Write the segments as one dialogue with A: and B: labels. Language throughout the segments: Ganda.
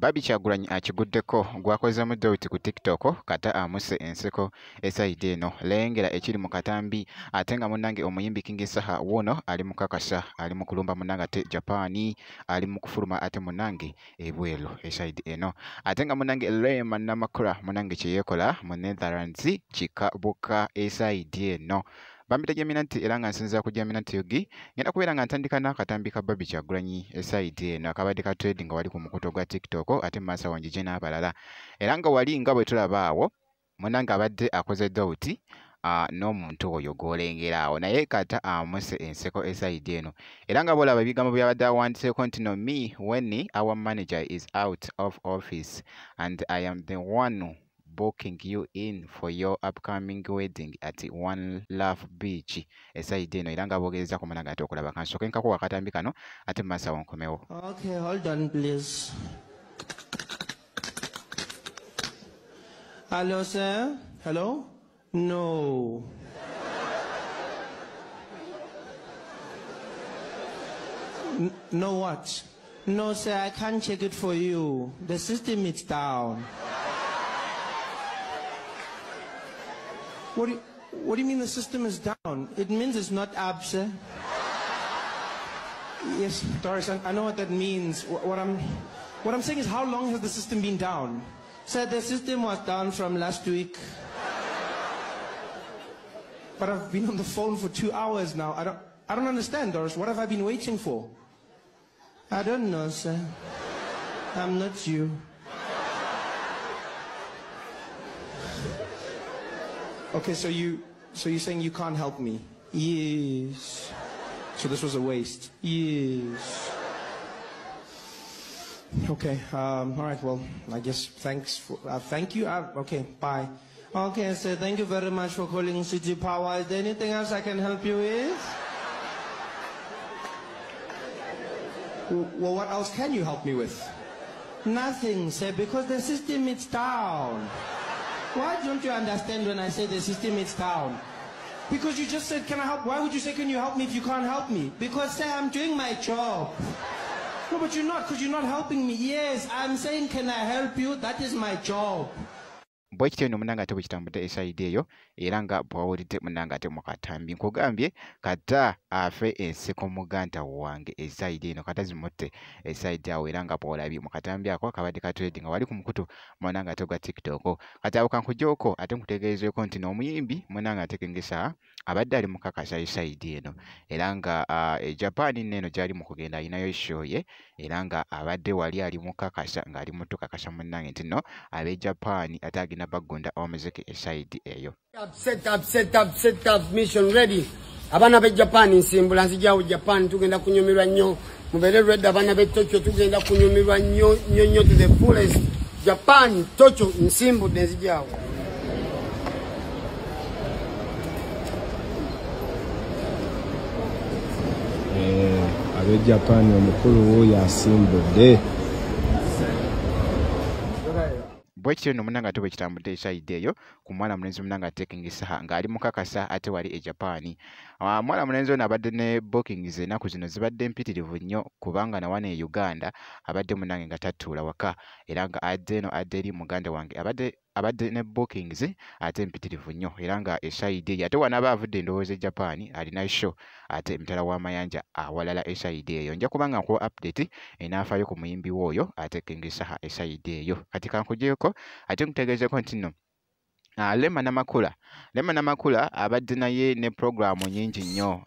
A: Bobby Kyagulanyi akiguddeko gwakozemu Dawiti ku TikTok kata amuse enseko esayidi eno lengera ekiri mu katambi ate nga munnange omuyimbi King Saha wono ali mu kakasa ali mu kulumba munnange ate Japani ali mu kufuluma ate munnange ebweru esayidi eno ate nga munnange Rema Namakula munnange kye yeekola mu Netherlands kikabuka esayidi eno. Bambita Jaminanti era nga nsinza ku Jaminanti yogi ngenda kubeera nga ntandika n'akatambi ka Bobby Kyagulanyi esayidi eno akabadde ka trading nga wali ku mukuto gwa TikTok ate mu maaso wangi gye n'abalala era nga wali nga bwe tulaba awo munnange abadde akoze Dawiti n'omuntu oyo gw'olengera awo naye kata amuse enseko esayidi eno era nga bw'olaba ebigambo by'abadde awandiseeko nti no me when our manager is out of office and I am the one booking you in for your upcoming wedding at One Love Beach esayidi eno era nga bogereza ku munnange ate okulaba kansooke nkakuwa akatambi kano ate mu maaso awo nkomewo.
B: Okay, hold on please. Hello sir? Hello? No. No what? No sir, I can't check it for you. The system is down. What do you mean the system is down? It means it's not up, sir. Yes, Doris, I know what that means. What I'm saying is, how long has the system been down? Sir, the system was down from last week. But I've been on the phone for 2 hours now. I don't understand, Doris. What have I been waiting for? I don't know, sir. I'm not you. Okay, so you're saying you can't help me? Yes. So this was a waste? Yes. Okay, all right, well, I guess thanks for, thank you. Okay, bye. Okay, so thank you very much for calling City Power. Is there anything else I can help you with? Well, what else can you help me with? Nothing, sir, because the system is down. Why don't you understand when I say the system is down? Because you just said, can I help? Why would you say, can you help me if you can't help me? Because, sir, I'm doing my job. No, but you're not, because you're not helping me. Yes, I'm saying, can I help you? That is my job.
A: Bwe kityo nno munnange ate bwe kitambudde esayidi eyo era nga bw'awulidde munnange ate mu katambi nkugambye kata afe enseko muganda wange esayidi eno kata zimutte esayidi awo era nga bw'olabye mu katambi ako akabadde ka trading nga wali ku mukutu munnange ate gwa TikTok kati awo kankugyeko ate nkutegeezeeko nti n'omuyimbi munnange ate King Saha abadde ali mu kakasa esayidi eno era nga Japan nneeno gy'ali mu kugenda alinayo show ye era nga abadde wali ali mu kakasa ng'ali mu tukakasa munnange nti nno ab'e Japan ate agenda bagunda omuziki esayidi eyo.
C: Set up mission ready. Abana be Japan nsimbula nzijawo Japan tugenda kunyumirwa nnyo mubere ready abana be Tokyo tugenda kunyumirwa nnyo to the fullest. Japan Tokyo nsimbudde nzijawo.
D: Abe Japan omukulu wo yasimbudde.
A: Bwe kityo nno munnange ate bwe kitambudde esayidi eyo ku mwana mulenzi munnange ate King Saha ng'ali mu kakasa ate wali e Japan. Mwana mulenzi ono abadde ne bookings ennaku zino zibadde mpitirivu nnyo kubanga na wano e Uganda abadde munnange nga tattuula waka era nga adde eno adde eri muganda wange abadde ne bookings ate mpitirivu nnyo era nga esayidi eyo ate wanaaba avudde endowooza e Japan alina show ate emitala w'amayanja awalala esayidi eyo nja kubanga nkuwa update enaafaayo ku muyimbi w'oyo ate King Saha esayidi eyo kati kankugyeko ate nkutegeezeko nti nno Rema Namakula abadde naye ne programu nyingi nnyo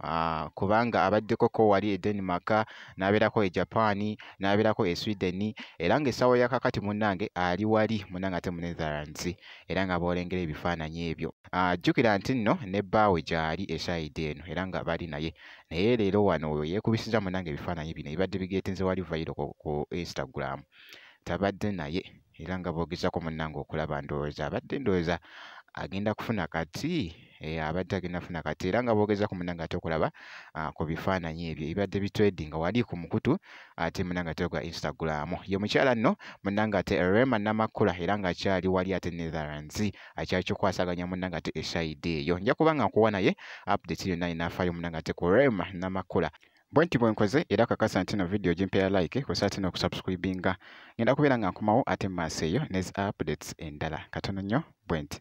A: kubanga abaddeko wali e Denmark n'abeerako e Japan n'abeerako e Sweden era ng'essaawa ya kakati munnange ali wali munnange ate mu Netherlands era nga boolengera ebifaananyi ebyo. Jjukira nti nno ne bbaawe gy'ali esayidi eno era nga bali naye leero wano yeekubisiza munnange ebifaananyi bino ebibadde bigeetenze wali viral ku Instagram tabadde naye era nga boogezako munnange okulaba ndowooza agenda kufuna kati abadde agenda kufuna kati era nga boogeza ku munnange ate okulaba ku bifaananyi ebyo ebibadde bitrading wali ku mukutu ate munnange ate gwa Instagram ye mukyala nno munnange ate Rema Namakula era nga akyali wali ate Netherlands akyakyokwasaganya munnange ate esayidi eyo nja kubanga nkuwa naye update yonna inaafaayo munnange ate ku Rema Namakula Bwenti bwenkoze era kakasa nti no video gimpeera like kwesati n'okusubscribinga ngenda kubeera nga nkomawo ate mu maaso eyo nezi updates endala katono nnyo bwenti.